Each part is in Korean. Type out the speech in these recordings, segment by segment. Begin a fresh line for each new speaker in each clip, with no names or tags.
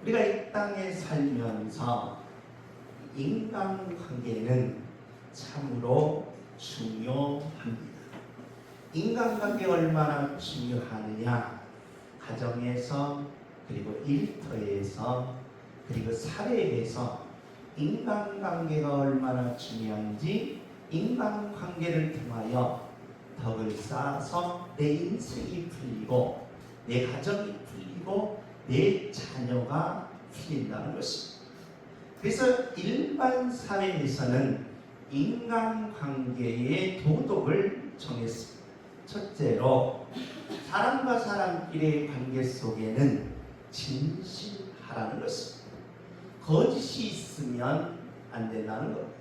우리가 이 땅에 살면서 인간관계는 참으로 중요합니다. 인간관계가 얼마나 중요하느냐, 가정에서 그리고 일터에서 그리고 사회에서 인간관계가 얼마나 중요한지, 인간관계를 통하여 덕을 쌓아서 내 인생이 풀리고 내 가정이 풀리고 내 자녀가 풀린다는 것입니다. 그래서 일반 사회에서는 인간관계의 도덕을 정했습니다. 첫째로, 사람과 사람끼리의 관계 속에는 진실하라는 것입니다. 거짓이 있으면 안 된다는 겁니다.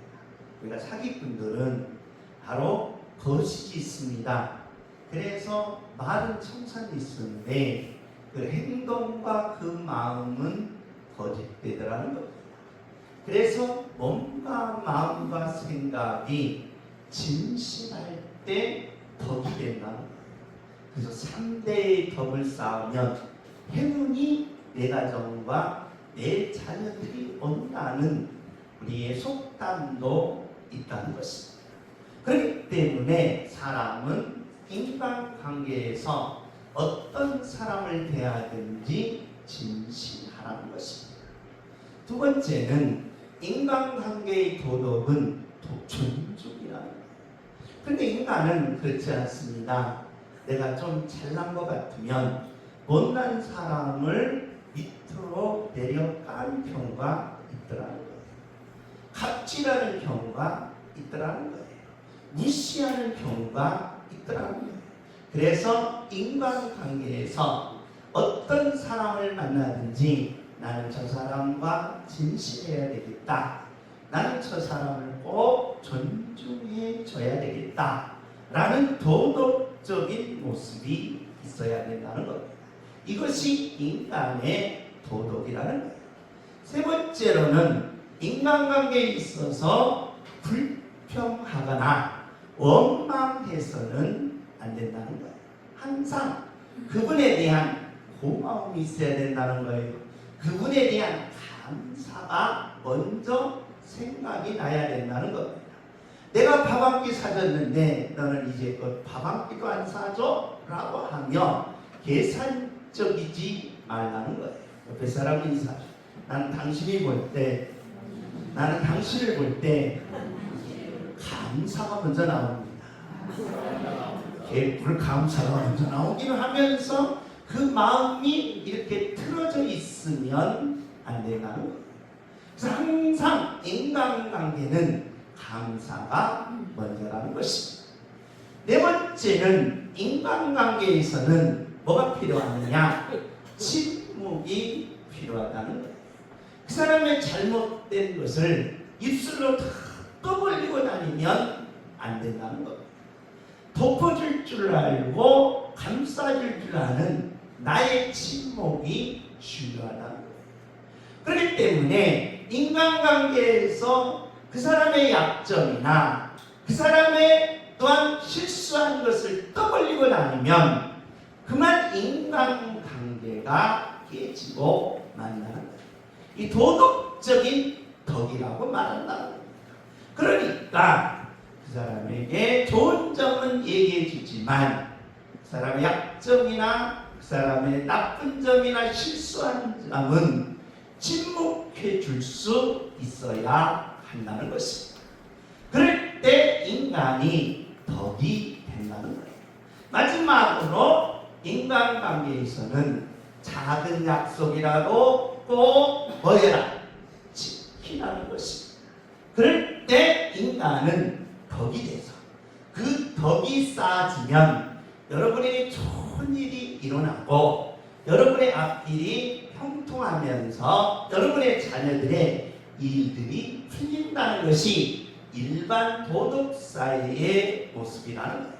우리가 사기꾼들은 바로 거짓이 있습니다. 그래서 말은 청산이 있었는데 그 행동과 그 마음은 거짓되더라는 겁니다. 그래서 몸과 마음과 생각이 진실할 때 덕이 된다는 거예요. 그래서 3대의 덕을 쌓으면 행운이 내 가정과 내 자녀들이 온다는 우리의 속담도 있다는 것입니다. 그렇기 때문에 사람은 인간관계에서 어떤 사람을 대하든지 진실하라는 것입니다. 두 번째는 인간관계의 도덕은 존중이라는 거예요. 그런데 인간은 그렇지 않습니다. 내가 좀 잘난 것 같으면 못난 사람을 밑으로 내려가는 경우가 있더라는 거예요. 갑질하는 경우가 있더라는 거예요. 무시하는 경우가 있더라는 거예요. 그래서 인간관계에서 어떤 사람을 만나든지 나는 저 사람과 진실해야 되겠다, 나는 저 사람을 꼭 존중해 줘야 되겠다 라는 도덕적인 모습이 있어야 된다는 겁니다. 이것이 인간의 도덕이라는 거예요. 세 번째로는 인간관계에 있어서 불평하거나 원망해서는 안 된다는 거예요. 항상 그분에 대한 고마움이 있어야 된다는 거예요. 그분에 대한 감사가 먼저 생각이 나야 된다는 겁니다. 내가 밥 한 끼 사줬는데 너는 이제껏 밥 한 끼도 안 사줘? 라고 하며 계산적이지 말라는 거예요. 옆에 사람 인사해. 나는 당신을 볼 때 감사가 먼저 나옵니다. 개뿔 감사가 먼저 나오기는 하면서 그 마음이 이렇게 틀어져 있으면 안 된다는 거예요. 그래서 항상 인간관계는 감사가 먼저라는 것입니다. 네 번째는 인간관계에서는 뭐가 필요하느냐? 침묵이 필요하다는 거예요. 그 사람의 잘못된 것을 입술로 다 떠벌리고 다니면 안 된다는 겁니다. 덮어줄 줄 알고 감싸줄 줄 아는 나의 침묵이 중요하다는 거예요. 그렇기 때문에 인간관계에서 그 사람의 약점이나 그 사람의 또한 실수한 것을 떠벌리고 다니면 그만 인간관계가 깨지고 만나는 거예요. 이 도덕적인 덕이라고 말한다는 겁니다. 그러니까 그 사람에게 좋은 점은 얘기해 주지만 그 사람의 약점이나 그 사람의 나쁜 점이나 실수한 점은 침묵해 줄 수 있어야 한다는 것입니다. 그럴 때 인간이 덕이 된다는 거예요. 마지막으로 인간관계에서는 작은 약속이라도 꼭 뭐해라? 지키라는 것입니다. 그럴 때 인간은 덕이 돼서 그 덕이 쌓아지면 여러분에게 좋은 일이 일어나고 여러분의 앞길이 형통하면서 여러분의 자녀들의 일들이 풀린다는 것이 일반 도덕사회의 모습이라는 거예요.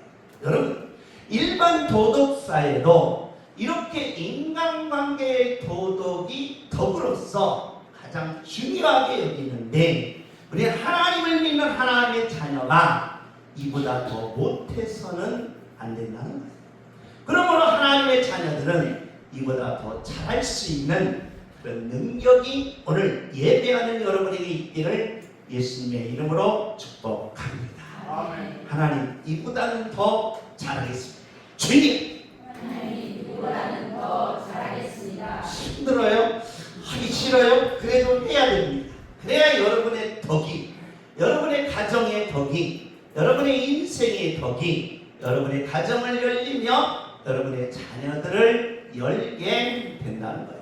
여러분, 일반 도덕사회도 이렇게 인간관계의 도덕이 덕으로서 가장 중요하게 여기는데 우리 하나님을 믿는 하나님의 자녀가 이보다 더 못해서는 안 된다는 거예요. 그러므로 하나님의 자녀들은 이보다 더 잘할 수 있는 그런 능력이 오늘 예배하는 여러분에게 있기를 예수님의 이름으로 축복합니다.
아멘.
하나님 이보다는 더 잘하겠습니다. 주님
하나님 이보다는 더 잘하겠습니다.
힘들어요? 하기 싫어요? 그래도 해야 됩니다. 그래야 여러분의 덕이, 여러분의 가정의 덕이, 여러분의 인생의 덕이 여러분의 가정을 열리며 여러분의 자녀들을 열게 된다는 거예요.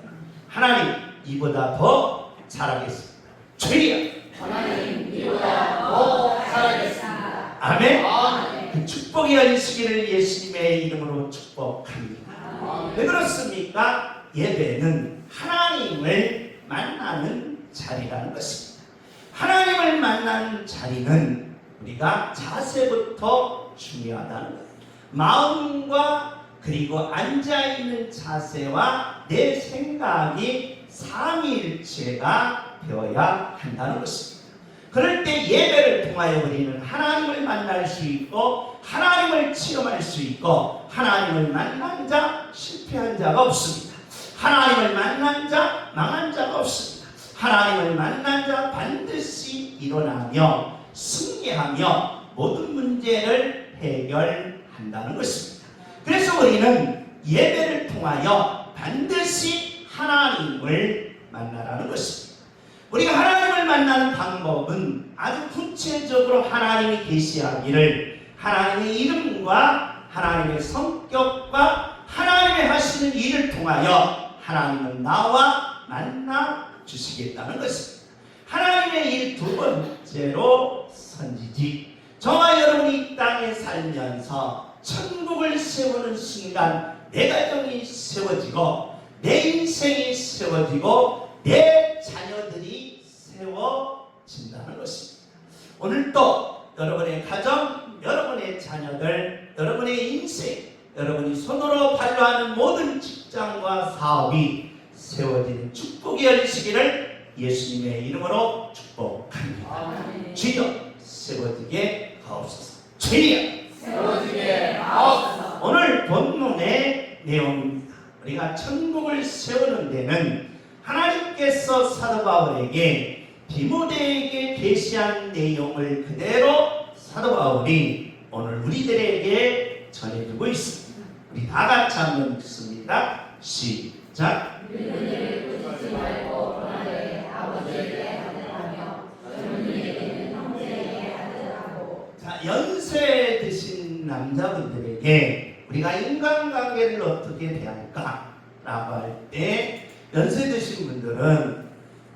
하나님 이보다 더 잘하겠습니다. 주님
하나님 이보다 더 잘하겠습니다.
아멘.
아멘.
그 축복이 열리시기를 예수님의 이름으로 축복합니다. 왜 그렇습니까? 예배는 하나님을 만나는 자리라는 것입니다. 하나님을 만나는 자리는 우리가 자세부터 중요하다는 거예요. 마음과 그리고 앉아있는 자세와 내 생각이 삼위일체가 되어야 한다는 것입니다. 그럴 때 예배를 통하여 우리는 하나님을 만날 수 있고 하나님을 체험할 수 있고 하나님을 만난 자 실패한 자가 없습니다. 하나님을 만난 자 망한 자가 없습니다. 하나님을 만난 자 반드시 일어나며 승리하며 모든 문제를 해결한다는 것입니다. 그래서 우리는 예배를 통하여 반드시 하나님을 만나라는 것입니다. 우리가 하나님을 만나는 방법은 아주 구체적으로 하나님이 계시하기를 하나님의 이름과 하나님의 성격과 하나님의 하시는 일을 통하여 하나님은 나와 만나 주시겠다는 것입니다. 하나님의 일 두 번째로 선지지. 저와 여러분이 이 땅에 살면서 천국을 세우는 순간 내 가정이 세워지고 내 인생이 세워지고 내 자녀들이 세워진다는 것입니다. 오늘도 여러분의 가정, 여러분의 자녀들, 여러분의 인생, 여러분이 손으로 발로 하는 모든 직장과 사업이 세워지는 축복이 열리시기를 예수님의 이름으로 축복합니다. 주여 세워지게 하옵소서. 주여
세워지게 하옵소서.
오늘 본문의 내용입니다. 우리가 천국을 세우는 데는 하나님께서 사도 바울에게 디모데에게 계시한 내용을 그대로 사도 바울이 오늘 우리들에게 전해주고 있습니다. 우리 다 같이 한번 읽습니다. 시작.
너희를 꾸짖지 말고 권하되 아버지에게 하듯하며 젊은이에게는 형제에게 하듯하고.
자, 연세 드신 남자분들에게 우리가 인간관계를 어떻게 대할까라고 할 때 연세 드신 분들은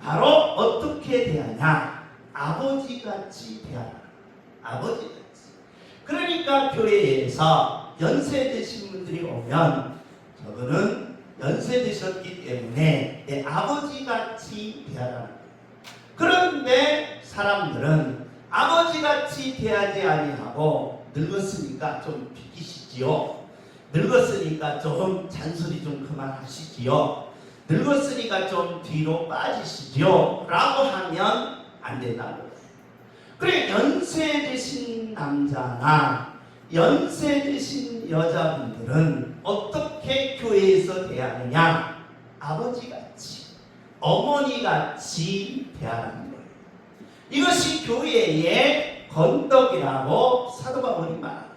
바로 어떻게 대하냐? 아버지같이 대하라. 아버지같이. 그러니까 교회에서 연세 드신 분들이 오면 저거는 연세 드셨기 때문에 내 아버지같이 대하라. 그런데 사람들은 아버지같이 대하지 아니하고 늙었으니까 좀 비키시지요. 늙었으니까 좀 잔소리 좀 그만하시지요. 늙었으니까 좀 뒤로 빠지시지요. 라고 하면 안 된다는 거예요. 그래, 연세 드신 남자나 연세 드신 여자분들은 어떻게 교회에서 대하느냐? 아버지같이, 어머니같이 대하라는 거예요. 이것이 교회의 건덕이라고 사도 바울이 말합니다.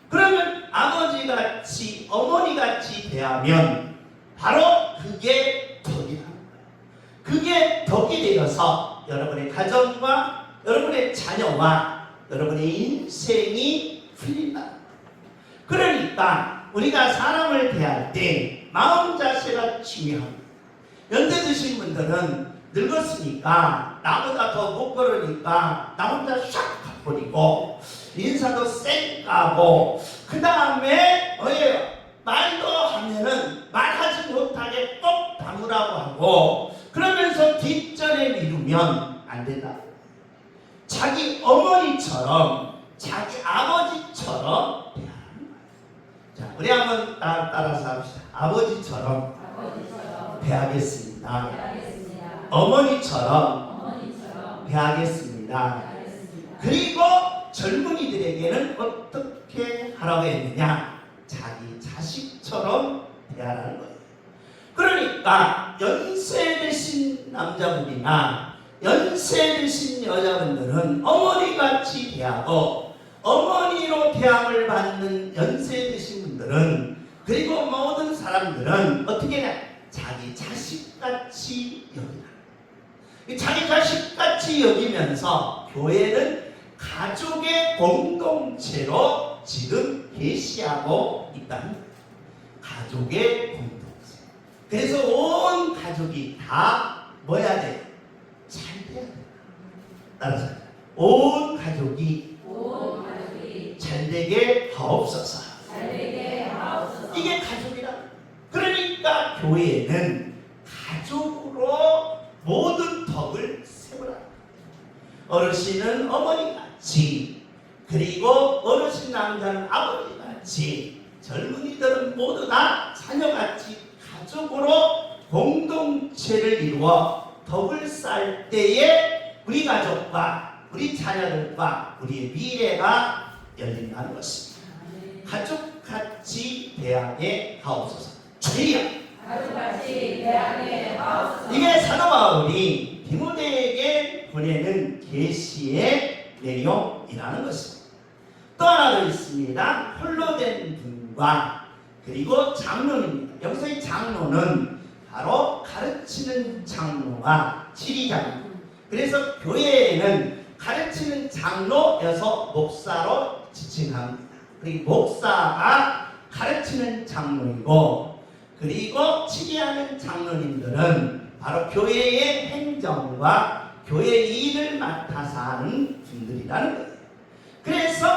그러면 아버지같이, 어머니같이 대하면 바로 그게 덕이라는 거예요. 그게 덕이 되어서 여러분의 가정과 여러분의 자녀와 여러분의 인생이 풀린다. 그러니까 우리가 사람을 대할 때 마음 자세가 중요합니다. 연세 드신 분들은 늙었으니까 나보다 더 못 걸으니까 나 혼자 샥 가버리고 인사도 쌩 까고 그 다음에 말도 하면은 말하지 못하게 꼭 담으라고 하고 그러면서 뒷전에 미루면 안 된다. 자기 어머니처럼 자기 아버지처럼 대하는 거예요. 자, 우리 한번 따라서 합시다. 아버지처럼 대하겠습니다. 어머니처럼 대하겠습니다. 그리고 젊은이들에게는 어떻게 하라고 했느냐? 자기 자식처럼 대하라는 거예요. 그러니까 연세 남자분이나 연세 드신 여자분들은 어머니같이 대하고, 어머니로 대함을 받는 연세 드신 분들은, 그리고 모든 사람들은 어떻게 해야 자기 자식같이 여기라. 자기 자식같이 여기면서 교회는 가족의 공동체로 지금 계시하고 있다는 거예요. 가족의 공동체. 그래서 온 가족이 다 뭐야 돼요? 잘 돼야 돼요. 따라서 온 가족이 잘 되게 하옵소서. 이게 가족이라. 그러니까 교회는 가족으로 모든 덕을 세우라. 어르신은 어머니같이, 그리고 어르신 남자는 아버지같이, 젊은이들은 모두 다 자녀같이 가족으로 공동체를 이루어 덕을 쌓을 때에 우리 가족과 우리 자녀들과 우리의 미래가 열린다는 것입니다. 가족같이 대하게 하옵소서. 주여!
가족같이 대하게 하옵소서.
이게 사도 바울이 디모데에게 보내는 계시의 내용이라는 것입니다. 또 하나 더 있습니다. 홀로 된 분과 그리고 장로입니다. 여기서 이 장로는 바로 가르치는 장로와 지리장로. 그래서 교회에는 가르치는 장로여서 목사로 지칭합니다. 그리고 목사가 가르치는 장로이고, 그리고 치리하는 장로님들은 바로 교회의 행정과 교회 일을 맡아서 하는 분들이라는 거예요. 그래서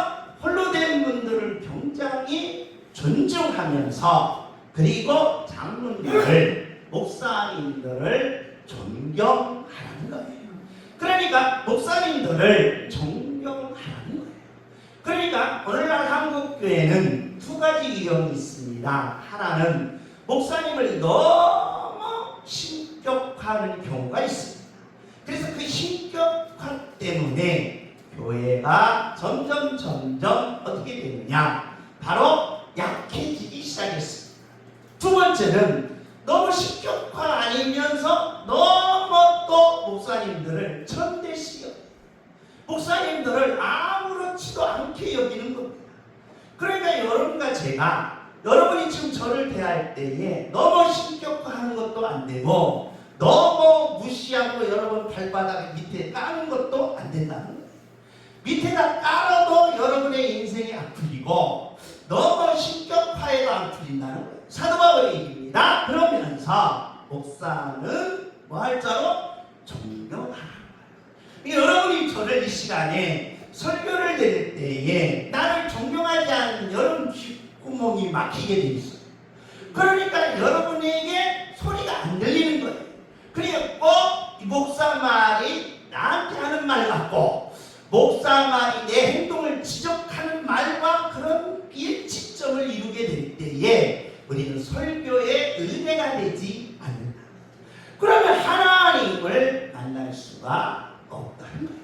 홀로 된 분들을 굉장히 존중하면서, 그리고 장로님들, 목사님들을 존경하라는 거예요. 그러니까 목사님들을 존경하라는 거예요. 그러니까 오늘날 한국교회는 두 가지 유형이 있습니다. 하나는 목사님을 너무 신격화하는 경우가 있습니다. 그래서 그 신격화 때문에 교회가 점점 어떻게 되느냐, 바로 약해지기 시작했습니다. 두 번째는 너무 신격화 아니면서 너무 또 목사님들을 천대시 여기고, 목사님들을 아무렇지도 않게 여기는 겁니다. 그러니까 여러분과 제가, 여러분이 지금 저를 대할 때에 너무 신격화하는 것도 안 되고, 너무 무시하고 여러분 발바닥 밑에 까는 것도 안 된다는 거예요. 밑에다 깔아도 여러분의 인생이 안 풀리고, 너무 신격화해도 안 풀린다는 거예요. 사도 바울의 얘기입니다. 그러면서 목사는 뭐 할 자로? 존경하라는 거예요. 여러분이 저를 이 시간에 설교를 드릴 때에 나를 존경하지 않는 여러분 귓구멍이 막히게 돼 있어요. 그러니까 여러분에게 소리가 안 들리는 거예요. 그러니까 꼭 이 목사 말이 나한테 하는 말 같고, 목사 말이 내 행동을 지적하는 말과 그런 일치점을 이루게 될 때에 우리는 설교의 은혜가 되지 않는다. 그러면 하나님을 만날 수가 없다는 거예요.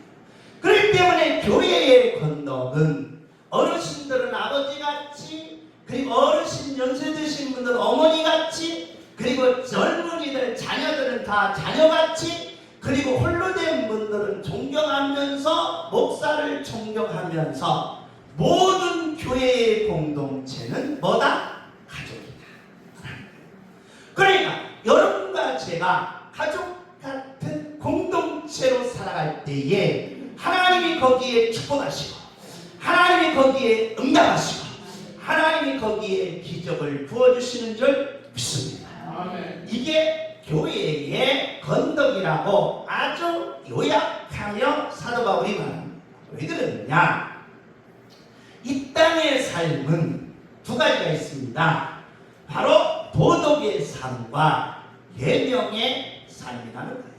그렇기 때문에 교회의 건덕은 어르신들은 아버지같이, 그리고 어르신 연세 드신 분들은 어머니같이, 그리고 젊은이들 자녀들은 다 자녀같이, 그리고 홀로 된 분들은 존경하면서, 목사를 존경하면서, 모든 교회의 공동체는 뭐다? 가족이다. 그러니까 여러분과 제가 가족 같은 공동체로 살아갈 때에 하나님이 거기에 축복하시고, 하나님이 거기에 응답하시고, 하나님이 거기에 기적을 부어주시는 줄 믿습니다.
아멘.
이게 교회의 건덕이라고 아주 요약하며 사도 바울이 말합니다. 왜 그러느냐? 이 땅의 삶은 두 가지가 있습니다. 바로 도덕의 삶과 계명의 삶이라는 거예요.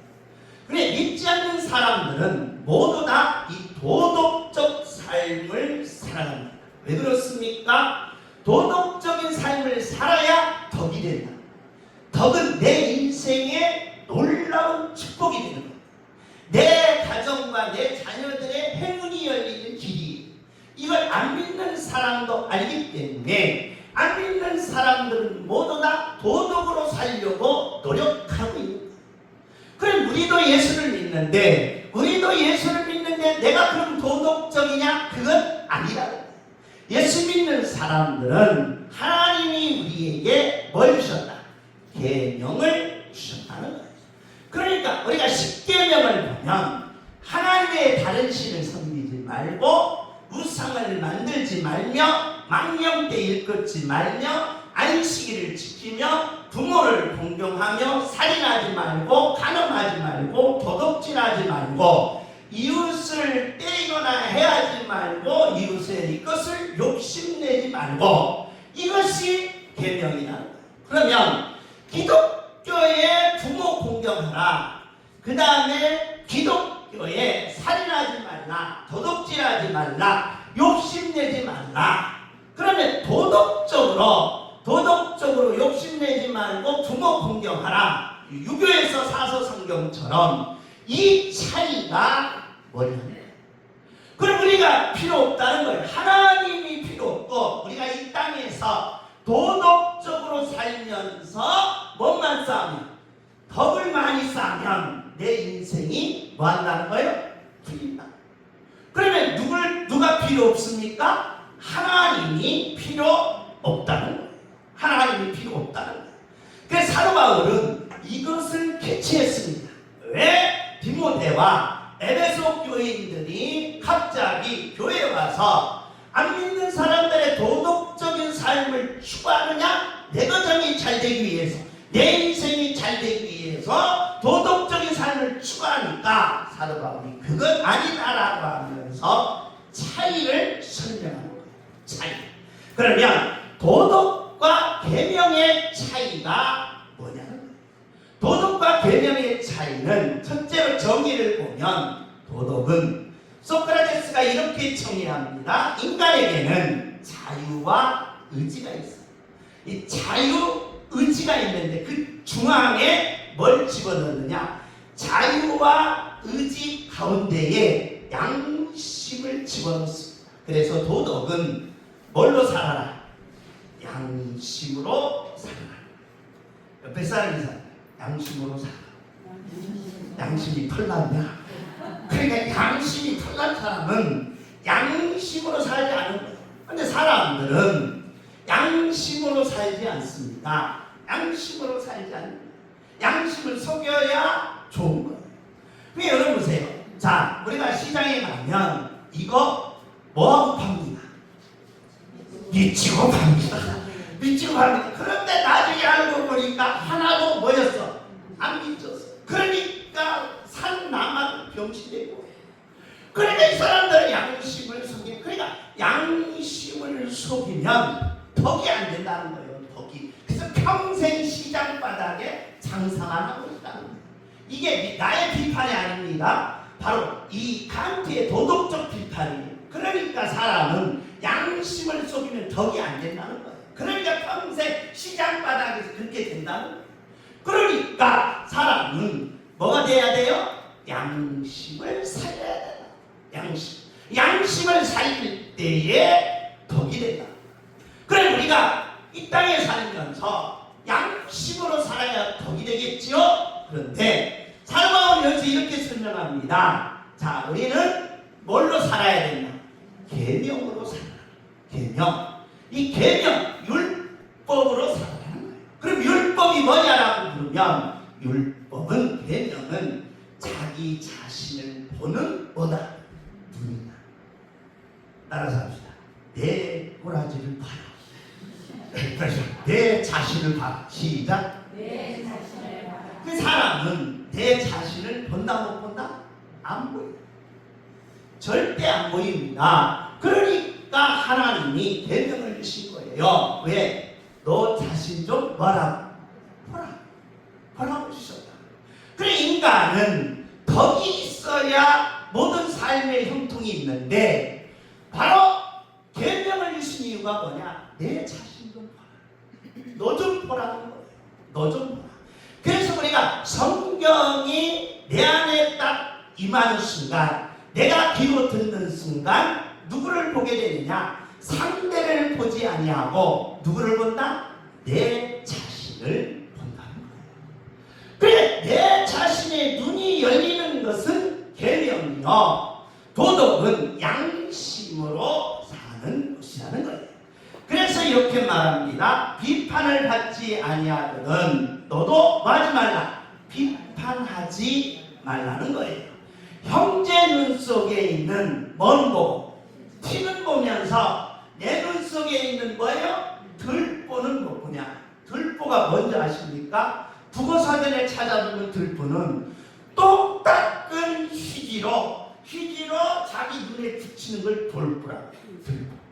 그런데 믿지 않는 사람들은 모두 다 이 도덕적 삶을 살아갑니다. 왜 그렇습니까? 도덕적인 삶을 살아야 덕이 된다. 덕은 내 인생의 놀라운 축복이 되는 거예요. 내 가정과 내 자녀들의 행운이 열리는 길이. 이걸 안 믿는 사람도 알기 때문에 안 믿는 사람들은 모두 다 도덕으로 살려고 노력하고 있는 거예요. 그럼 우리도 예수를 믿는데 내가 그럼 도덕적이냐? 그건 아니라는 거예요. 예수 믿는 사람들은 하나님이 우리에게 뭘 주셨다? 계명을 주셨다는 거예요. 그러니까 우리가 십계명을 보면 하나님의 다른 신을 섬기지 말고 우상을 만들지 말며 망령때 일컫지 말며 안식일을 지키며 부모를 공경하며 살인하지 말고 간음하지 말고 도둑질하지 말고 이웃을 때리거나 해하지 말고 이웃의 것을 욕심내지 말고 이것이 계명이라는 거예요. 그러면 기독교의 부모 공경하라, 그 다음에 기독교에 살인하지 말라, 도둑질하지 말라, 욕심내지 말라. 그러면 도덕적으로 욕심내지 말고 부모 공경하라, 유교에서 사서성경처럼 이 차이가 뭐냐면, 그럼 우리가 필요 없다는 거예요. 하나님이 필요 없고 우리가 이 땅에서 도덕적으로 살면서 뭐만 쌓으면, 덕을 많이 쌓으면 내 인생이 뭐 한다는 거예요? 풀린다. 그러면 누가 필요 없습니까? 하나님이 필요 없다는 거예요. 하나님이 필요 없다는 거예요. 그래서 사도 바울은 이것을 캐치했습니다. 왜 디모데와 에베소 교인들이 갑자기 교회에 와서 안 믿는 사람들의 도덕적인 삶을 추구하느냐? 내 가정이 잘 되기 위해서, 내 인생이 잘 되기 위해서 도덕적인 삶을 추구하니까 사도 바울이 그건 아니다라고 하면서 차이를 설명하는 거예요. 차이. 그러면 도덕과 계명의 차이가 뭐냐는 거예요. 도덕과 계명의 차이는 첫째로 정의를 보면, 도덕은 소크라테스가 이렇게 정의합니다. 인간에게는 자유와 의지가 있어요. 이 자유, 의지가 있는데 그 중앙에 뭘 집어넣느냐? 자유와 의지 가운데에 양심을 집어넣습니다. 그래서 도덕은 뭘로 살아라? 양심으로 살아라. 옆에 사람이 살아. 양심으로 살아. 양심이 털났냐? 그러니까 양심이 털난 사람은 양심으로 살지 않는 거예요. 근데 사람들은 양심으로 살지 않습니다. 양심으로 살지 않는 거예요. 양심을 속여야 좋은 거예요. 왜 여러분 보세요. 자, 우리가 시장에 가면 이거 뭐하고 팝니다? 미치고 팝니다. 미치고 팝니다. 그런데 나중에 알고 보니까 하나도 뭐였어? 안 미쳤어. 그러니까 산 나만 병신되고. 그러니까 이 사람들은 양심을 속이면, 그러니까 양심을 속이면 덕이 안 된다는 거예요. 덕이. 그래서 평생 시장 바닥에 장사만 하고 있다는 거예요. 이게 나의 비판이 아닙니다. 바로 이 칸트의 도덕적 비판이에요. 그러니까 사람은 양심을 속이면 덕이 안 된다는 거예요. 그러니까 평생 시장 바닥에서 그렇게 된다는 거예요. 그러니까 사람은 뭐가 돼야 돼요? 양심을 살려야 된다. 양심을 살릴 때에 덕이 된다. 그래, 우리가 이 땅에 살면서 양심으로 살아야 덕이 되겠지요. 그런데 사도 바울은 여기서 이렇게 설명합니다. 자, 우리는 뭘로 살아야 되냐? 계명으로 살아라. 계명. 이 계명, 율법으로 살아라는 거예요. 그럼 율법이 뭐냐라고 물으면, 율법은, 계명은 자기 자신을 보는 뭐다? 눈이다. 따라서 합시다. 내 꼬라지를 봐라. 내 자신을 봐라. 시작.
내 자신을 봐라.
그 사람은 내 자신을 본다 못 본다? 안 보여요. 절대 안 보입니다. 그러니까 하나님이 계명을 주신 거예요. 왜? 너 자신 좀 뭐라고? 보라고 주셨다. 그래, 인간은 덕이 있어야 모든 삶의 형통이 있는데, 바로 계명을 주신 이유가 뭐냐? 내 자신 좀 봐라. 너 좀 보라는 거예요. 너 좀 보라. 그래서 우리가 성경이 내 안에 딱 임하는 순간, 내가 귀로 듣는 순간 누구를 보게 되느냐? 상대를 보지 아니하고 누구를 본다? 내 자신을 본다는 거예요. 그래, 내 자신의 눈이 그러나 비판을 받지 아니하거든 너도 뭐 하지 말라? 비판하지 말라는 거예요. 형제 눈 속에 있는 뭔 보고 티는 보면서 내 눈 속에 있는 뭐예요? 들보는 못 보냐? 들보가 뭔지 아십니까? 국어사전에 찾아보면 들보는 똑딱은 휴지로 자기 눈에 붙이는 걸 돌보라고 해요. 들보.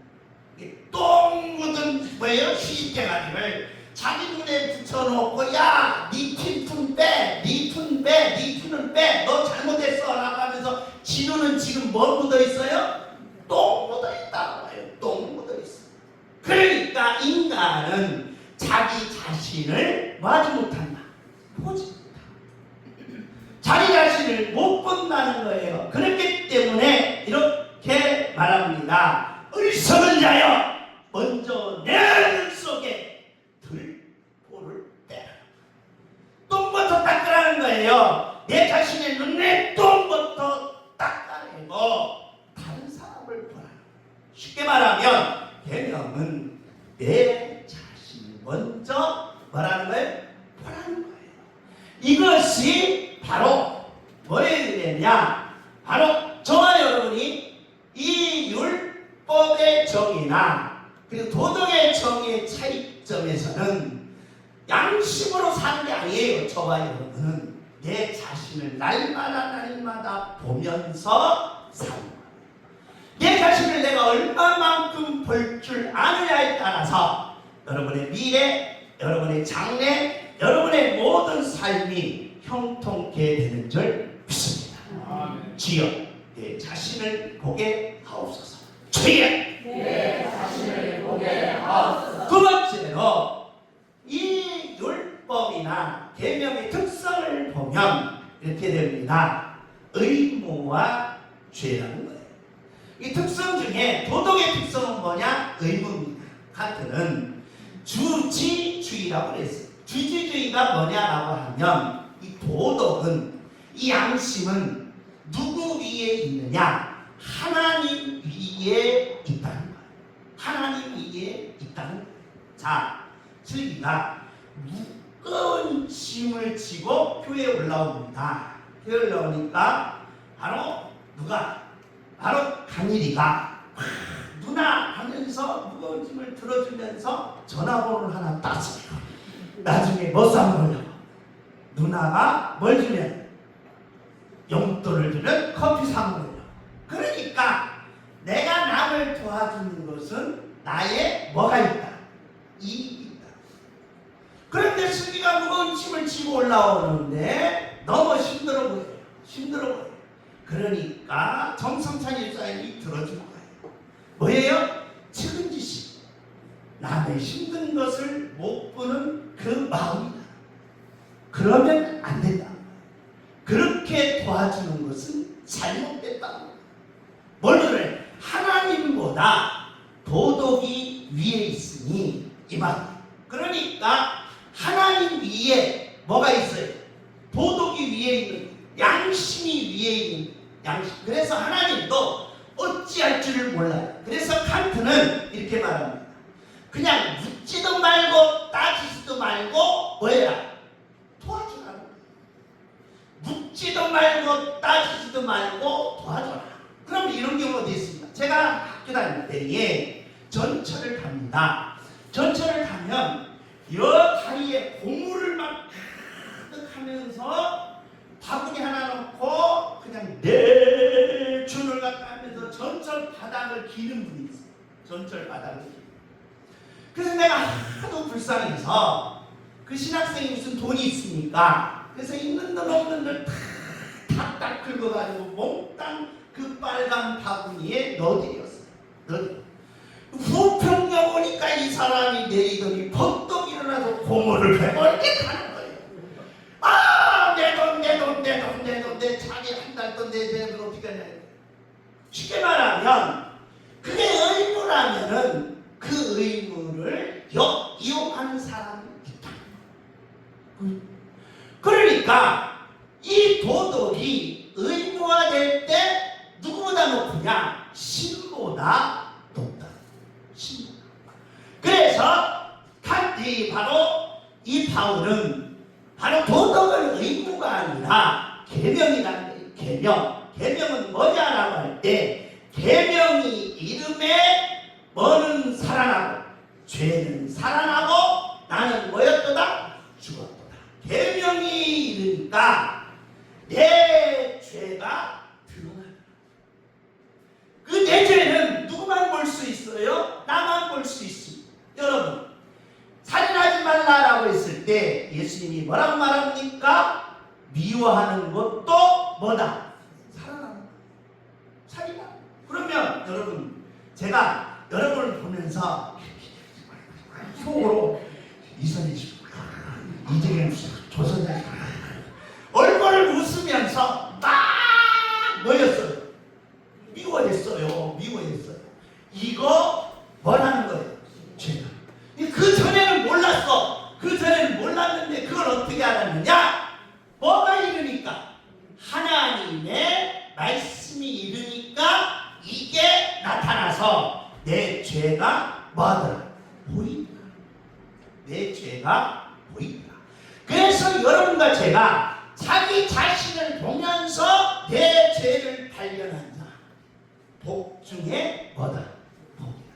똥 묻은 뭐예요? 휴지대가리를 자기 눈에 붙여놓고 야! 니 틴 빼! 니 틴은 빼! 너 잘못했어! 라고 하면서 지 눈은 지금 뭐 묻어있어요? 똥 묻어있다고 해요. 똥 묻어있어. 그러니까 인간은 자기 자신을 뭐 하지 못한다? 보지 못한다. 자기 자신을 못 본다는 거예요. 그렇기 때문에 이렇게 말합니다. 어리석은 자여 먼저 내 눈 속에 들보를 떼라. 똥부터 닦으라는 거예요. 내 자신의 눈에 똥부터 닦아내고 다른 사람을 보라. 쉽게 말하면 개념은 내 자신을 먼저 뭐라는 거예요? 보라는 거예요. 이것이 바로 뭐에 의하냐? 바로 저와 여러분이 이 율법의 정의나 그리고 도덕의 정의의 차이점에서는 양심으로 사는 게 아니에요. 저와 여러분은 내 자신을 날마다 보면서 사는 거예요. 내 자신을 내가 얼마만큼 볼 줄 아느냐에 따라서 여러분의 미래, 여러분의 장래, 여러분의 모든 삶이 형통케 되는 줄 믿습니다. 주여 내 자신을 보게 하옵소서. 주여
내 자신을 보게 하옵소서.
두 번째로 이 율법이나 계명의 특성을 보면 이렇게 됩니다. 의무와 죄라는 거예요. 이 특성 중에 도덕의 특성은 뭐냐? 의무입니다. 칸트는 주지주의라고 그랬어요. 주지주의가 뭐냐라고 하면 이 도덕은 이 양심은 누구 위에 있느냐? 하나님 위에 있다는 거예요. 하나님 위에 있다는 거예요. 자, 슬기가 무거운 짐을 지고 교회에 올라옵니다. 교회에 올라오니까 바로 누가? 바로 강일이가 누나 하면서 무거운 짐을 들어주면서 전화번호를 하나 땄어요. 나중에 뭐 싸먹으려고? 누나가 뭘 주면? 용돈을 주면 커피 사먹으려고. 그러니까 내가 남을 도와주는 것은 나의 뭐가 있다? 이익이 있다. 그런데 슬기가 무거운 짐을 지고 올라오는데 너무 힘들어 보여요. 힘들어 보여요. 그러니까 정성찬 일사님이 들어준 거예요. 뭐예요? 측은지심. 남의 힘든 것을 못 보는 그 마음이다. 그러면 안 된다. 그렇게 도와주는 것은 잘못됐다. 뭐를 하나님보다 도덕이 위에 있으니 이 말. 그러니까 하나님 위에 뭐가 있어요? 도덕이 위에 있는, 양심이 위에 있는 양심. 그래서 하나님도 어찌할 줄을 몰라요. 그래서 칸트는 이렇게 말합니다. 그냥 묻지도 말고 따지지도 말고 뭐해라? 도와주라. 묻지도 말고 따지지도 말고 도와줘라. 그럼 이런 경우가 있습니다. 제가 학교 다닐 때에 전철을 탑니다. 전철을 타면 여 다리에 고무를 막 가득 하면서 바구니 하나 넣고 그냥 내 줄을 갖다 하면서 전철 바닥을 기는 분이 있어요. 전철 바닥을 기는. 그래서 내가 하도 불쌍해서 그 신학생이 무슨 돈이 있습니까? 그래서 있는 돈 없는 돈 탁탁 긁어가지고 몽땅 그 빨간 바구니에 넣어드렸어요. 후평경 오니까 이 사람이 내리더니 번떡 일어나서 고무를 배멀게 타는 거예요. 아, 내 돈, 내 자기 한 달 돈 내 돈을 어떻게 하냐. 쉽게 말하면 그게 의무라면은 그 의무를 이용하는 사람이 있다. 그러니까 이 도덕이 의무화될 때 누구보다 높으냐? 신보다 높다. 신보다. 그래서 바로 이 바울은 바로 도덕은 의무가 아니라 계명이라는 거예요. 계명은 뭐냐라고 할 때 계명이 이름에 뭐는 살아나고 죄는 살아나고 나는 뭐였도다? 죽었도다. 계명이 이르니까 내 죄가 드러나다. 그 내 죄는 누구만 볼 수 있어요? 나만 볼 수 있습니다. 여러분, 살인하지 말라라고 했을 때 예수님이 뭐라고 말합니까? 미워하는 것도 뭐다? 살아난다. 살이다. 그러면 여러분, 제가 여러분을 보면서 속으로 이선희 씨, 이재경 씨, 조선자 씨 얼굴을 웃으면서 막 뭐였어요? 미워했어요. 이거 뭐라는 거예요? 죄다. 그 전에는 몰랐어. 그 전에는 몰랐는데 그걸 어떻게 알았느냐? 뭐가 이르니까? 하나님의 말씀이 이르니까 이게 나타나서 내 죄가 뭐하더라? 보인다. 내 죄가 보인다. 그래서 여러분과 제가 자기 자신을 보면서 내 죄를 발견한다. 복 중에 뭐다? 복이다.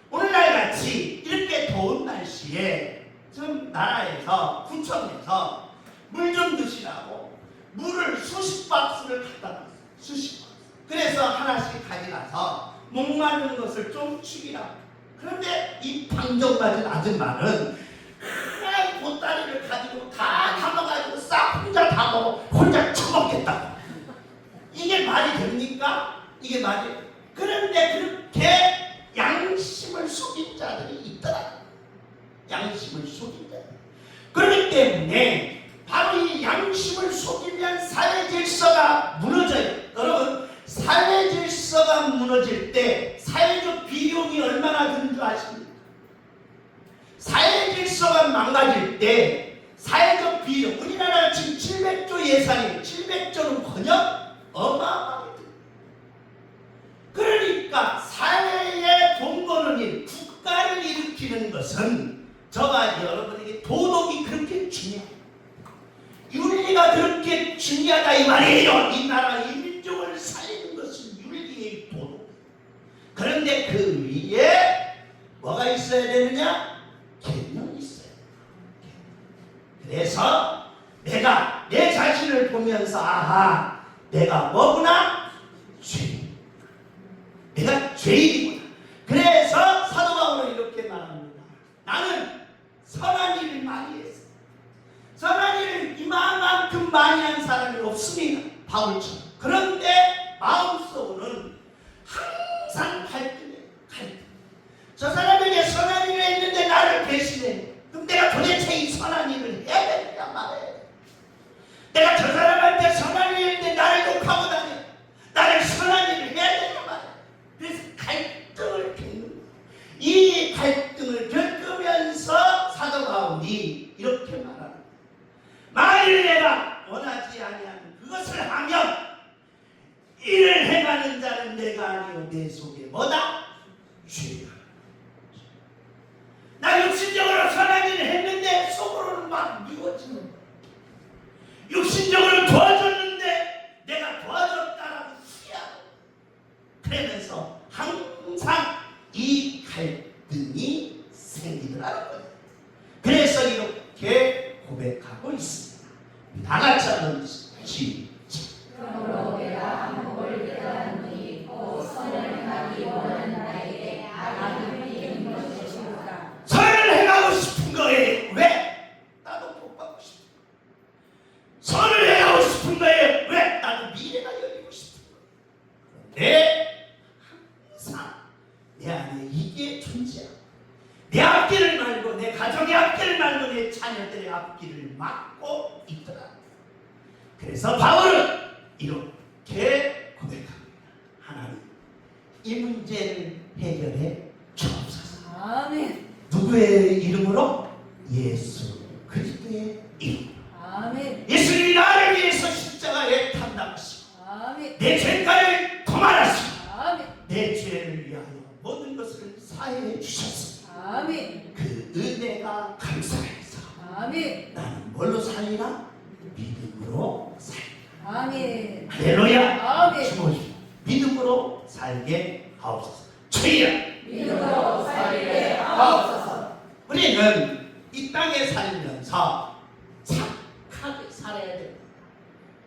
오늘날 같이 이렇게 더운 날씨에 좀 나라에서 구청에서 물 좀 드시라고 물을 수십 박스를 갖다 놨어요. 수십 박스. 그래서 하나씩 가져가서 목마른 것을 좀 죽이라고. 그런데 이 방정 맞은 아줌마는 하나의 보따리를 가지고 다 담아가지고 싹 혼자 다 먹어. 혼자 처먹겠다고. 이게 말이 됩니까? 이게 말이. 그런데 그렇게 양심을 속인 자들이 있더라. 양심을 속인 자들. 그렇기 때문에 바로 이 양심을 속이면 사회 질서가 무너져요. 여러분, 사회 질서가 무너질 때 사회적 비용이 얼마나 드는 줄 아십니까? 사회 질서가 망가질 때 사회적 비용, 우리나라 지금 700조 예산이에요. 700조는 번역 어마어마하게 듭니다. 그러니까 사회에 돈 버는 일, 국가를 일으키는 것은 저가 여러분에게 도덕이 그렇게 중요해요. 윤리가 그렇게 중요하다 이 말이에요. 이 나라 이 민족을 살리는 것은 윤리의 도덕. 그런데 그 위에 뭐가 있어야 되느냐? 계명이 있어요. 그래서 내가 내 자신을 보면서 아하, 내가 뭐구나? 죄. 내가 죄인이구나. 그래서 사도 바울은 이렇게 말합니다. 나는 선한 일을 많이 했어. 선한 일을 이만큼 많이 한 사람이 없습니다. 바울처럼. 그런데 마음속으로는 항상 갈등해요. 갈등. 저 사람에게 선한 일을 했는데 나를 배신해. 그럼 내가 도대체 이 선한 일을 해야 되느냐 말이에요. 내가 저 사람한테 선한 일을 했는데 나를 욕하고 다녀. 나를 선한 일을 해야 되느냐 말이에요. 그래서 갈등을 겪는 거예요. 이 갈등을 겪으면서 사도 바울이 이렇게 말합니다. 만일 내가 원하지 아니하는 그것을 하면 이를 행하는 자는 내가 아니요 내 속에 뭐다? 죄가. 나 육신적으로 선한 일을 했는데 속으로는 막 미워지는 거야. 육신적으로 도와줬는데 내가 도와줬다라고 후회하고 그러면서 항상 이 갈등이 생기더라는 거예요. 그래서 이렇게 고백하고 있습니다. 다 같이 한번 시작.
그러므로 내가 한복을 깨달았노니 곧 선을 행하기 원하는 나에게 악이 있는 것이로다.
선을 행하고 싶은 거예요. 왜? 나도 복 받고 싶어. 선을 행하고 싶은 거예요. 왜? 나도 미래가 열리고 싶은 거예요. 그런데 항상 내 안에 이게 존재하고 내 앞길을 말고 내 가정의 앞길을 말고 내 자녀들의 앞길을 막고 있더라. 그래서 바울은 이렇게 고백합니다. 하나님, 이 문제를 해결해 주옵소서.
아멘.
누구의 이름으로? 예수 그리스도의 이름.
아멘.
예수님이 나를 위해서 십자가에 담당하시고
아멘.
내 죄가를 도말하시고
아멘.
내 죄를 위하여 모든 것을 사해해 주셨습니다.
아멘.
그 은혜가 뭘로 살리라? 믿음으로 살리라.
아멘.
할렐루야.
아멘.
주무시오. 믿음으로 살게 하옵소서. 주여.
믿음으로 살게 하옵소서.
우리는 이 땅에 살면서 착하게 살아야 됩니다.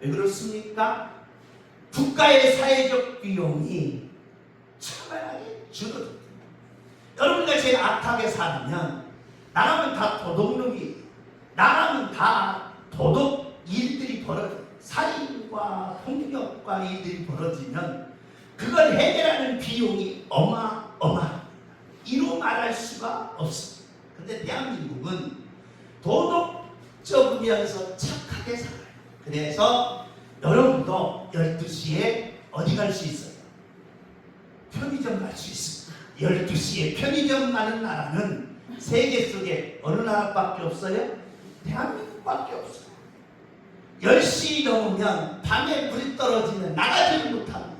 왜 그렇습니까? 국가의 사회적 비용이 차별하게 줄어듭니다. 여러분과 제가 악하게 살면 나가면 다 도둑놈이, 나가면 다 도둑 일들이 벌어져요. 살인과 폭력과 일들이 벌어지면 그걸 해결하는 비용이 어마어마합니다. 이루 말할 수가 없습니다. 근데 대한민국은 도덕적이면서 착하게 살아요. 그래서 여러분도 12시에 어디 갈 수 있어요? 편의점 갈 수 있습니다. 12시에 편의점 가는 나라는 세계 속에 어느 나라밖에 없어요? 대한민국밖에 없어요. 10시 넘으면 밤에 불이 떨어지면 나가지를 못합니다.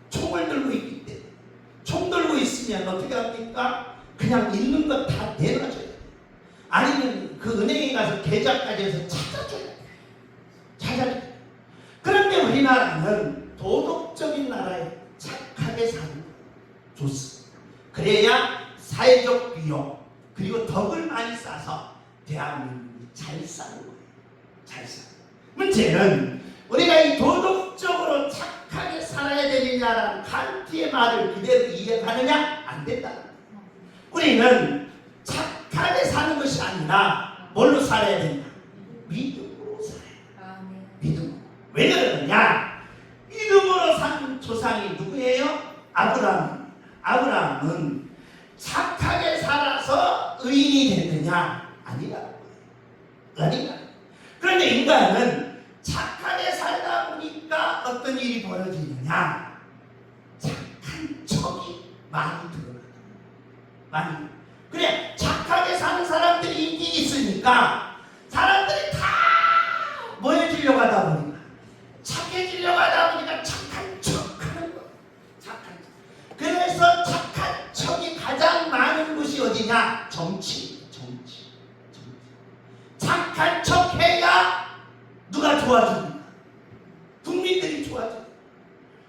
총을 들고 있기 때문에. 총 들고 있으면 어떻게 합니까? 그냥 있는 것 다 내놔줘야 돼요. 아니면 그 은행에 가서 계좌까지 해서 찾아줘야 돼요. 찾아줘야 돼요. 그런데 우리나라는 도덕적인 나라에 착하게 사는 거예요. 좋습니다. 그래야 사회적 비용 그리고 덕을 많이 쌓아서 대한민국이 잘 사는 거예요. 잘 사는 거예요. 문제는 우리가 이 도덕적으로 착하게 살아야 되느냐라는 칸트의 말을 그대로 이해하느냐? 안 된다. 우리는 착하게 사는 것이 아니라 뭘로 살아야 된다? 믿음으로 살아야 된다. 믿음. 왜 그러느냐? 믿음으로 산 조상이 누구예요? 아브라함. 아브라함은 착하게 살아서 의인이 됐느냐? 아니라는 거예요. 아니라. 그런데 인간은 착하게 살다 보니까 어떤 일이 벌어지느냐? 착한 척이 많이 들어가요. 많이. 그래, 착하게 사는 사람들이 인기 있으니까 사람들이 다 뭐해지려고 하다 보니까 착해지려고 하다 보니까 착한 척 하는 거예요. 착한 척. 그래서 착한 척이 가장 많은 곳이 어디냐? 정치. 착한 척 해야 누가 좋아집니까? 국민들이 좋아져요.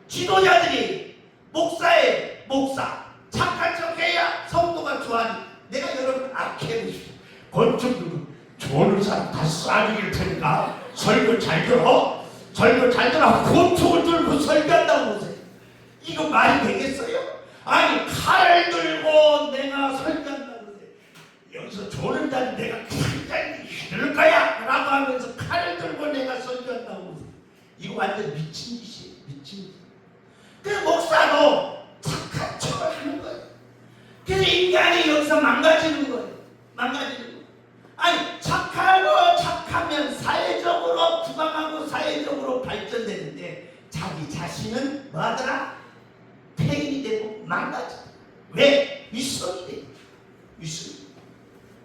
지도자들이 목사 착한 척 해야 성도가 좋아집니다. 내가 여러분 악해보십시오. 건축 좋은 사람 다 쏴죽일 테니까 설교 잘 들어. 권총을 들고 설교한다고 보세요. 이거 말이 되겠어요? 아니 칼을 들고 내가 설교한다고 보세요. 여기서 조는 자는 내가 칼을 휘두를 거야 라고 하면서 칼을 들고 내가 설교한다고 보세요. 이거 완전 미친 짓이에요. 미친 짓. 그래서 목사도 착한 척을 하는 거예요. 그래서 인간이 여기서 망가지는 거예요. 아니 착하면 사회적으로 부강하고 사회적으로 발전되는데 자기 자신은 뭐하더라? 폐인이 되고 망가져. 왜? 윗손이 돼. 윗손이.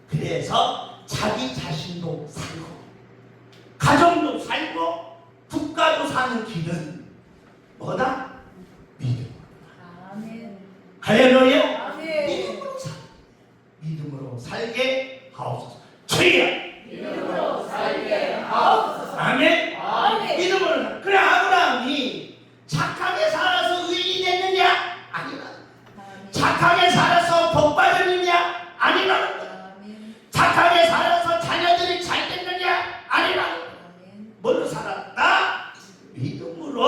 그래서 자기 자신도 살고 가정도 살고 국가도 사는 길은 뭐다? 믿음.
아멘.
할렐루야.
아멘.
믿음으로 살게 하옵소서. 주여.
믿음으로 살게 하옵소서.
아멘.
아멘.
믿음으로. 그래 아브라함이 착하게 살아서 의인이 됐느냐? 아니라. 착하게 살아서 복 받았느냐? 아니라. 착하게 살아서 자녀들이 잘 됐느냐? 아니라. 뭘로 살았다? 믿음으로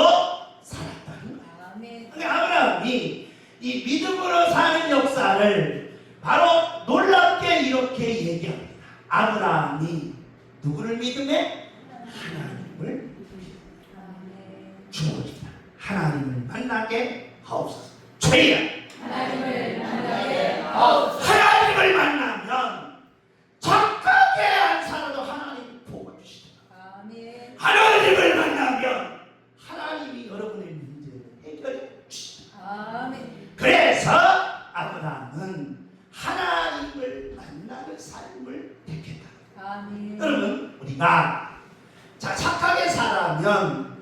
살았다는 거야. 그러니까 아브라함이 이 믿음으로 사는 역사를 바로 놀랍게 이렇게 얘기합니다. 아브라함이 누구를 믿음에? 하나님을 주옵니다. 하나님을 만나게 하옵소서. 죄야.
하나님을 만나게 하옵소서.
하나님을 만나면 착하게 안 살아도 하나님이 복을 주시다.
아멘.
하나님을 만나면 하나님이 여러분의 문제를 해결해 주시다.
아멘.
그래서 아브라함은 하나님을 만나는 삶을 택했다.
아멘.
여러분 우리가 자 착하게 살아면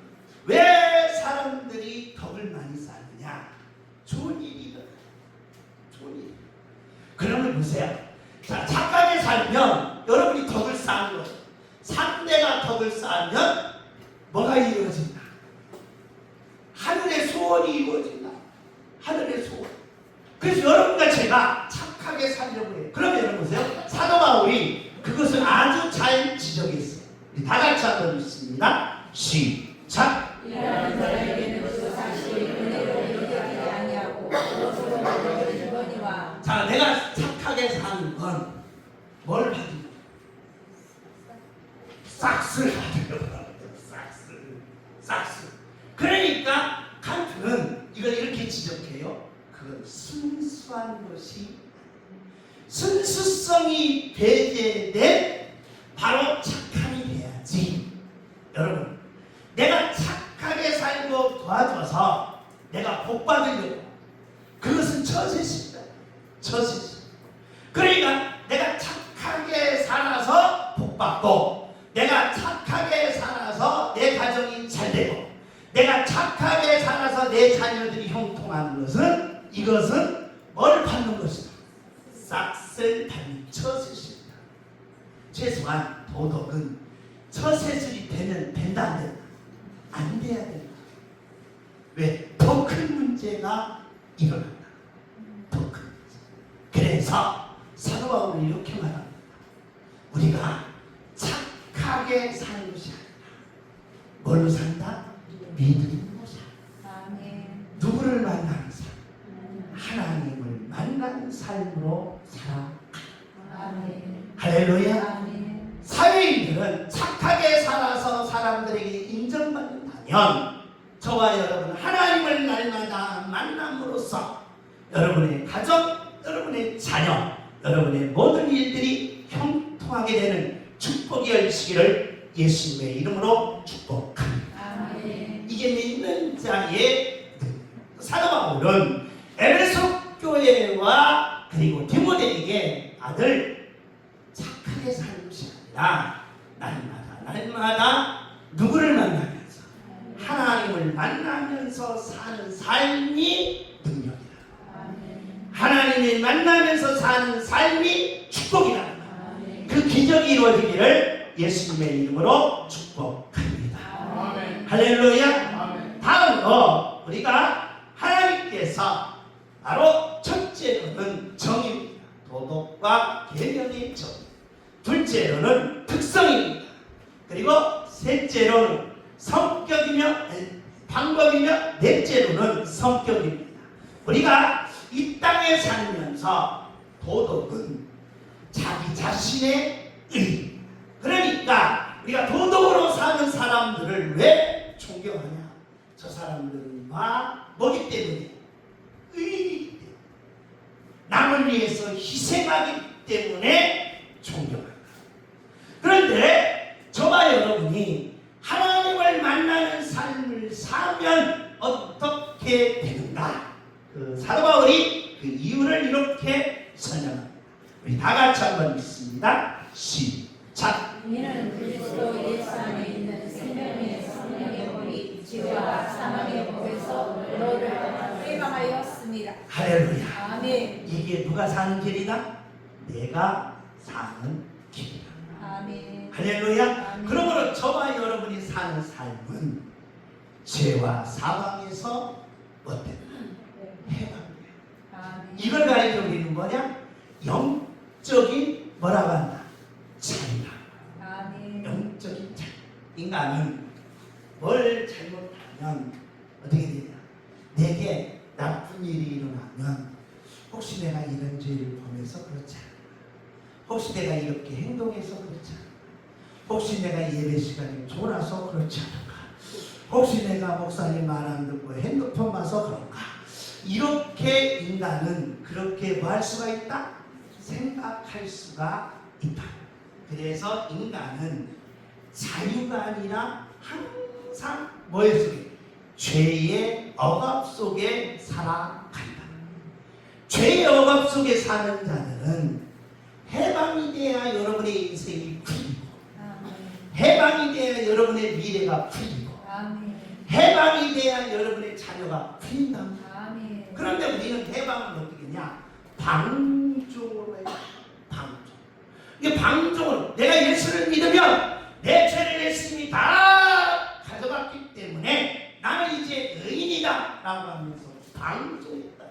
왜 사람들이 덕을 많이 쌓느냐? 좋은 일이거든. 좋은 일. 그러면 보세요. 자 착하게 살면 여러분이 덕을 쌓는 거예요. 상대가 덕을 쌓으면 뭐가 이루어진다? 하늘의 소원이 이루어진다. 하늘의 소원. 그래서 여러분과 제가 착하게 살려고 해요. 그러면 여러분 보세요. 사도 바울이 그것을 아주 잘 지적했어요. 우리 다 같이 한번 읽습니다. 시작.
일하는 자에게는 그 사실 은혜로 인정하지 아니하고 그것으로 너희를 주거니와.
자, 내가 착하게 사는 건 뭘 받는 거야? 싹스를 받는 거야. 싹스. 그러니까 칸트는 이걸 이렇게 지적해요. 그건 순수한 것이 순수성이 배제된 바로 착함이 돼야지. 여러분, 내가 착하게 살고 도와줘서 내가 복 받으려고 그것은 처세입니다. 처세. 그러니까 내가 착하게 살아서 복 받고, 내가 착하게 살아서 내 가정이 잘 되고, 내가 착하게 살아서 내 자녀들이 형통하는 것은, 이것은 뭘 받는 것이다? 싹쓸 받는 처세입니다. 최소한 도덕은 처세술이 되면 된다 안 된다? 안 돼야 된다. 왜? 더 큰 문제가 일어난다. 더 큰 문제. 그래서 사도 바울은 이렇게 말합니다. 우리가 착하게 사는 것이 아니라 뭘로 산다? 믿음으로 산다.
아멘.
누구를 만나는 삶? 하나님을 만나는 삶으로 살아.
아멘.
할렐루야.
아멘.
사회인들은 착하게 살아서 사람들에게 인정받는다면 저와 여러분 하나님을 날마다 만남으로써 여러분의 가정, 여러분의 자녀, 여러분의 모든 일들이 형통하게 되는 축복이 열리시기를 예수님의 이름으로 축복합니다.
아멘.
이게 믿는 자의 사도 바울은 에베소 교회와 그리고 디모데에게 아들 착하게 사는 것이 아니라 날마다 누구를 만나면서 하나님을 만나면서 사는 삶이 능력이다.
아멘.
하나님을 만나면서 사는 삶이 축복이다.
아멘.
그 기적이 이루어지기를 예수님의 이름으로 축복합니다.
아멘.
할렐루야. 다음으로 우리가 하나님께서 바로 첫째로는 정의입니다. 도덕과 계명의 정의. 둘째로는 특성입니다. 그리고 셋째로는 성격이며 방법이며 넷째로는 성격입니다. 우리가 이 땅에 살면서 도덕은 자기 자신의 의. 그러니까 우리가 도덕으로 사는 사람들을 왜 존경하냐? 저 사람들과 뭐기 때문에? 의이기 때문에. 남을 위해서 희생하기 때문에 존경한다. 그런데 저와 여러분이 하나님을 만나는 삶을 살면 어떻게 되는가? 그 사도 바울이 그 이유를 이렇게 설명합니다. 우리 다 같이 한번 읽습니다. 시작.
이는 그리스도 예수 안에 있는 생명의 성령의 법이 지혜와 사망의 법에서 너를 해방하였습니다.
할렐루야.
아멘.
이게 누가 사는 길이다? 내가 사는 길이다.
아멘.
할렐루야.
아멘.
그러므로 저와 여러분이 사는 삶은 죄와 사망에서 어때? 해방돼요.
아멘.
이걸 가리켜 우리는 뭐냐? 영적인 뭐라고 한다? 자유다.
아멘.
영적인 자유. 인간은 뭘 잘못하면 어떻게 되냐? 내게 나쁜 일이 일어나면 혹시 내가 이런 죄를 범해서 그렇지 않아? 혹시 내가 이렇게 행동해서 그렇지 않아? 혹시 내가 예배 시간이 졸아서 그렇지 않은가? 혹시 내가 목사님 말 안 듣고 핸드폰 봐서 그런가? 이렇게 인간은 그렇게 뭐 할 수가 있다? 생각할 수가 있다. 그래서 인간은 자유가 아니라 항상 뭐의 속에? 죄의 억압 속에 살아간다. 죄의 억압 속에 사는 자들은 해방이 돼야 여러분의 인생이 풀리고,
아멘.
해방이 돼야 여러분의 미래가 풀리고,
아멘.
해방이 돼야 여러분의 자녀가 풀린다.
아멘.
그런데 우리는 해방을 어떻게 했냐? 방종으로 해요. 방종. 이게 방종으로. 내가 예수를 믿으면 내 죄를 예수님이 다 가져갔기 때문에 나는 이제 의인이다 라고 하면서 방종했다.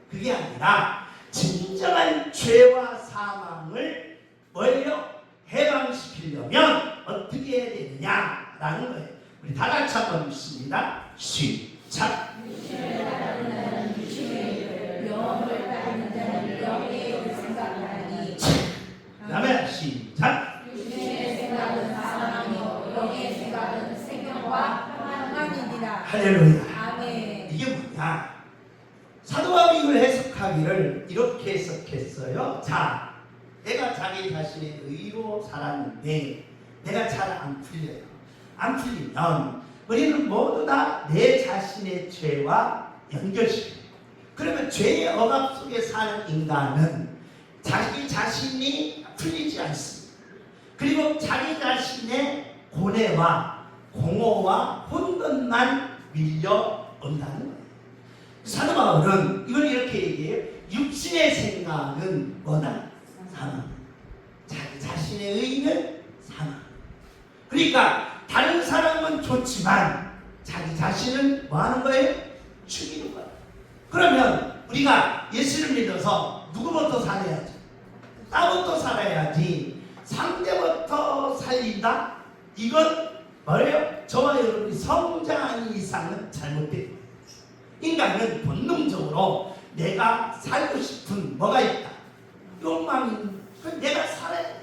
그게 아니라 진정한 죄와 사망을 뭐예요? 해방시키려면 어떻게 해야 되느냐라는 거예요. 우리 다 같이 한번 읽습니다. 시작.
육신을 따르는 자는 육신의 일을, 영을 따르는 자는 영의 일을 생각하니.
그 다음에 시작.
육신의 생각은 사망이요 영의 생각은 생명과 평안이니라.
할렐루야.
아멘.
이게 뭐냐? 사도 바울이 이걸 해석하기를 이렇게 해석했어요. 자, 내가 자기 자신의 의로 살았는데 내가 잘 안 풀려요. 안 풀리면 우리는 모두 다 내 자신의 죄와 연결시켜요. 그러면 죄의 억압 속에 사는 인간은 자기 자신이 풀리지 않습니다. 그리고 자기 자신의 고뇌와 공허와 혼돈만 밀려온다는 거예요. 사도 바울은 이걸 이렇게 얘기해요. 육신의 생각은 뭐다? 사망. 자기 자신의 의는 사망. 그러니까 다른 사람은 좋지만 자기 자신은 뭐 하는 거예요? 죽이는 거예요. 그러면 우리가 예수를 믿어서 누구부터 살아야지? 나부터 살아야지. 상대부터 살린다? 이건 뭐예요? 저와 여러분이 성장하는 이상은 잘못된 거예요. 인간은 본능적으로 내가 살고 싶은 뭐가 있다. 욕망이 내가 살아야 돼.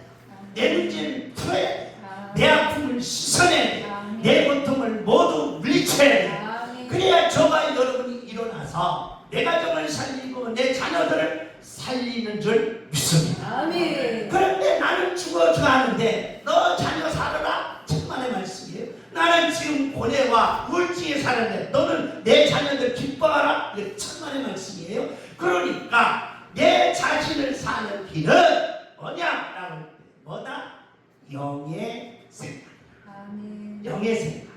내 문제를 풀어야 돼. 내 아픔을 씻어내야 돼. 내 고통을 모두 물리쳐야 돼. 그래야 저와 여러분이 일어나서 내 가정을 살리고 내 자녀들을 살리는 줄 믿습니다.
아멘.
그런데 나는 죽어져 하는데 너 자녀 살아라. 천만의 말씀이에요. 나는 지금 고뇌와 우울증에 사는데 너는 내 자녀들 기뻐하라. 이게 천만의 말씀이에요. 그러니까 내 자신을 사는 길은 뭐냐라고 할 때 뭐다? 영의 생각.
아멘.
영의 생각.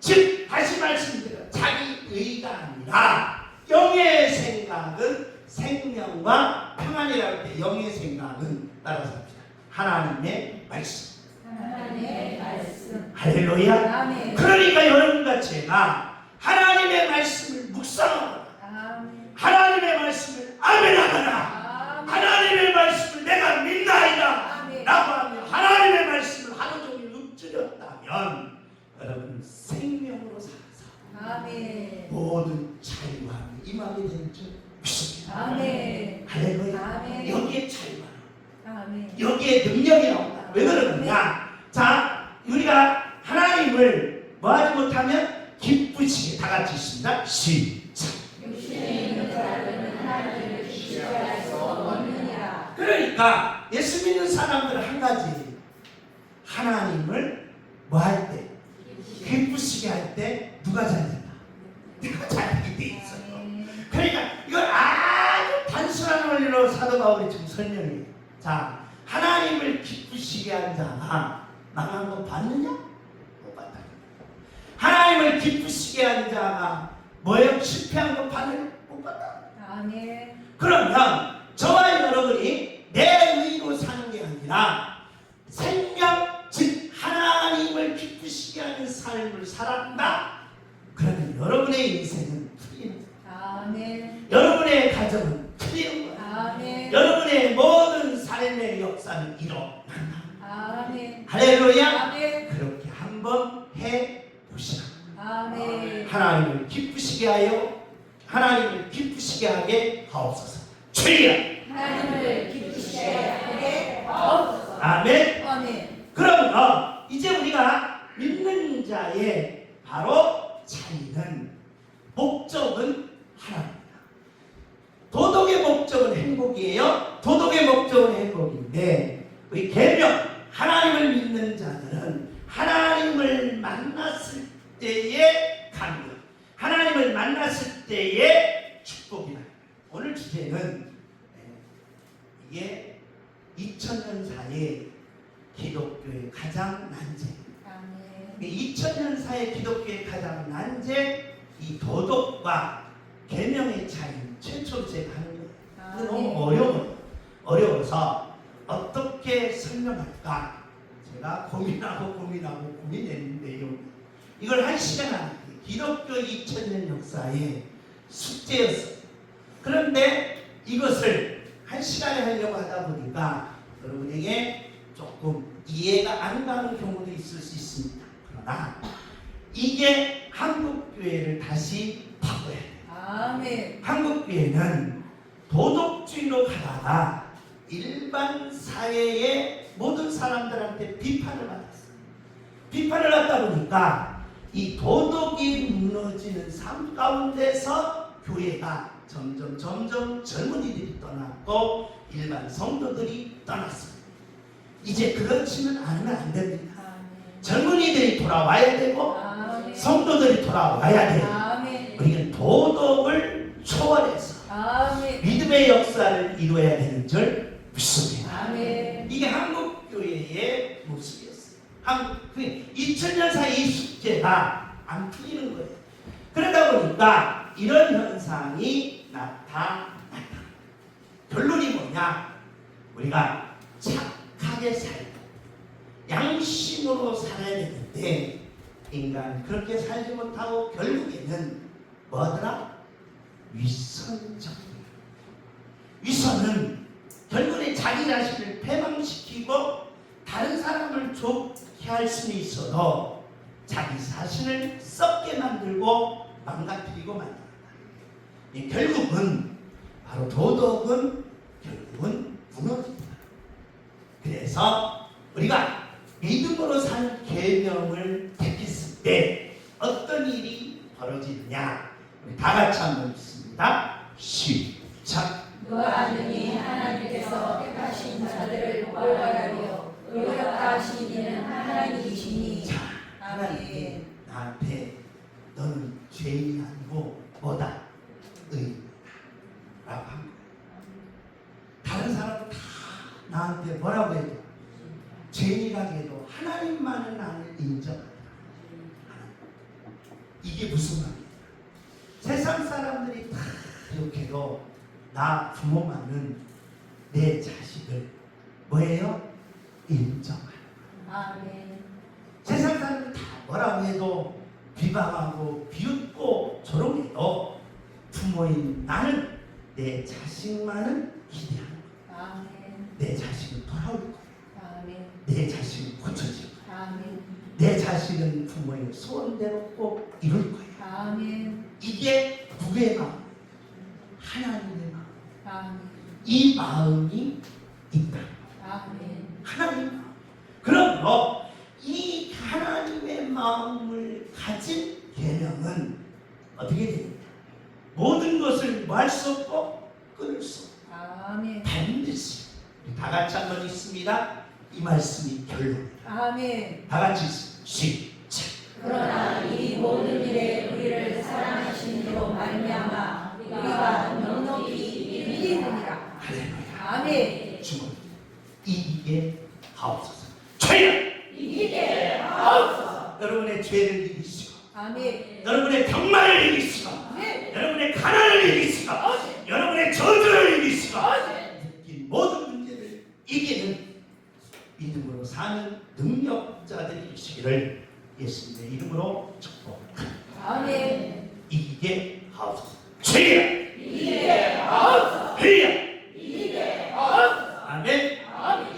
즉 다시 말씀드려 자기 의가 아니라 영의 생각은 생명과 평안이라고 할 때 영의 생각은 따라서 합시다. 하나님의 말씀.
하나님의 말씀.
할렐루야.
아멘.
그러니까 여러분과 제가 하나님의 말씀을 묵상하라.
아멘.
하나님의 말씀을 아멘하라. 하나님의 말씀을 내가 믿나이다
아멘.
라고 하며 하나님의 말씀을 하루 종일 읊조렸다면 여러분 생명으로 살아서
아멘.
모든 자유와 임하게 될 줄 믿습니다.
아멘.
할렐루야.
아멘.
여기에 차이가 나와.
아멘.
여기에 능력이 나온다. 왜 그러느냐? 자, 우리가 하나님을 뭐하지 못하면 기쁘시게 다 같이 있습니다. 시작.
육신에 있는 자들은 하나님을 기뻐할 수 없느니라.
그러니까 예수 믿는 사람들은 한 가지, 하나님을 뭐 할 때, 기쁘시게 할 때 누가 잘 된다? 내가 잘하게 돼 있어요. 그러니까 이걸 아주 단순한 원리로 사도 바울이 지금 설명해요. 자, 하나님을 기쁘시게 한 자가 망한 거 봤느냐? 못 봤다. 하나님을 기쁘시게 한 자가 뭐예요? 실패한 거 봤느냐? 못 봤다.
아멘.
그러면 저와 여러분이 내 의로 사는 게 아니라 생명, 즉 하나님을 기쁘시게 하는 삶을 살았다. 그러면 여러분의 인생은 풀리는 거예요.
아멘.
여러분의 가정은 풀리는 거예요.
아멘.
여러분의 모든 삶의 역사는 일어난다.
아멘.
할렐루야.
아멘.
그렇게 한번 해보시라.
아멘.
하나님을 기쁘시게 하여 하나님을 기쁘시게 하게 하옵소서. 주여.
하나님을 기쁘시게 하게 하옵소서.
아멘.
아멘.
그러면 이제 우리가 믿는 자의 바로 차이는 목적은 하나입니다. 도덕의 목적은 행복이에요. 도덕의 목적은 행복인데 우리 계명 하나님을 믿는 자들은 하나님을 만났을 때의 감격, 하나님을 만났을 때의 축복이다. 오늘 주제는 이게 2000년 사이에 기독교의 가장 난제,
아멘.
2000년 사이에 기독교의 가장 난제, 이 도덕과 계명의 차이는 최초로 제가 하는 거예요. 근데 너무 어려워서 어떻게 설명할까 제가 제가 고민했는데요. 이걸 한 시간 안에 기독교 2000년 역사의 숙제였어요. 그런데 이것을 한 시간에 하려고 하다 보니까 여러분에게 조금 이해가 안 가는 경우도 있을 수 있습니다. 그러나 이게 한국교회를 다시 바꿔야 돼요.
아멘.
한국교회는 도덕주의로 가다가 일반 사회의 모든 사람들한테 비판을 받았어요. 비판을 받다 보니까 이 도덕이 무너지는 삶 가운데서 교회가 점점 젊은이들이 떠났고 일반 성도들이 떠났습니다. 이제 그렇지는 않으면 안 됩니다.
아멘.
젊은이들이 돌아와야 되고
아멘.
성도들이 돌아와야 돼요.
아멘.
우리는 도덕을 초월해서
아멘.
믿음의 역사를 이루어야 되는 줄 믿습니다.
아멘.
이게 한국교회의 모습이었어요. 2000년 사이 이 숙제가 안 풀리는 거예요. 그러다 보니까 이런 현상이 나타났다. 결론이 뭐냐? 우리가 착하게 살고 양심으로 살아야 되는데 인간 그렇게 살지 못하고 결국에는 뭐하더라? 위선적. 위선은 결국에 자기 자신을 패망시키고 다른 사람을 좋게 할 수는 있어도 자기 자신을 썩게 만들고 망가뜨리고 만든다. 결국은 바로 도덕은 결국은 무너진다. 그래서 우리가 믿음으로 산 계명을 택했을 때 어떤 일이 벌어지느냐? 우리 다 같이 한번 읽습니다. 시작.
노아하느니 하나님께서 택하신 자들을 구원하려 의롭다하신 이는 하나님이시니.
자, 하나님이 나한테 너는 죄인이 아니고 뭐다? 의인이다 라고 한 거예요. 다른 사람은 다 나한테 뭐라고 해도 죄인이라고 해도 하나님만은 나를 인정한다. 이게 무슨 말이에요? 세상 사람들이 다 이렇게도 나 부모만은 내 자식을 뭐예요? 인정한다.
아멘.
세상 사람들 다 뭐라고 해도 비방하고 비웃고 조롱해도 부모인 나는 내 자식만은 기대하는 거야.
아멘.
내 자식은 돌아올 거야.
아멘.
내 자식은 고쳐질 거야.
아멘.
내 자식은 부모의 소원대로 꼭 이룰 거야.
아멘.
이게 누구의 마음? 하나님의 마음.
아멘.
이 마음이 있다.
아멘.
하나님의 마음. 그러므로 이 하나님의 마음을 가진 계명은 어떻게 됩니까? 모든 것을 뭐 할 수 없고 끊을 수 없고
아멘.
반드시 우리 다 같이 한번 읽습니다. 이 말씀이 결론입니다.
아멘.
다 같이 시작.
그러나 이 모든 일에 우리를 사랑하신 이로 말미암아 우리가 넉넉히 이기느니라.
할렐루야.
아멘.
주님 이기게 하옵소서. 죄를
이기게 하옵소서.
여러분의 죄를 이기시고
아멘.
여러분의 병마를 이기시고
아멘.
여러분의 가난을 이기시고 여러분의 저주를 이기시고 이 모든 문제를 이기는 믿음으로 사는 능력자들이시기를 예수님의 이름으로 축복합니다.
아멘.
이기게 하옵소서. 죄야
이기게 하옵소서.
회야
이기게 하옵소서.
아멘.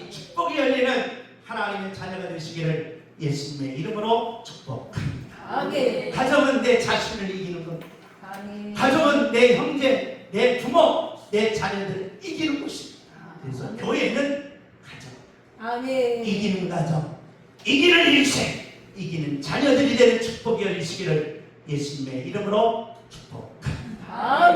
이 축복이 열리는 하나님의 자녀가 되시기를 예수님의 이름으로 축복합니다.
아멘.
가정은 내 자신을 이기는 겁니다.
아멘.
가정은 내 형제, 내 부모, 내 자녀들을 이기는 곳입니다. 그래서 교회는 가정,
아멘.
이기는 가정, 이기는 인생, 이기는 자녀들이 되는 축복이 열리시기를 예수님의 이름으로 축복합니다.
아멘.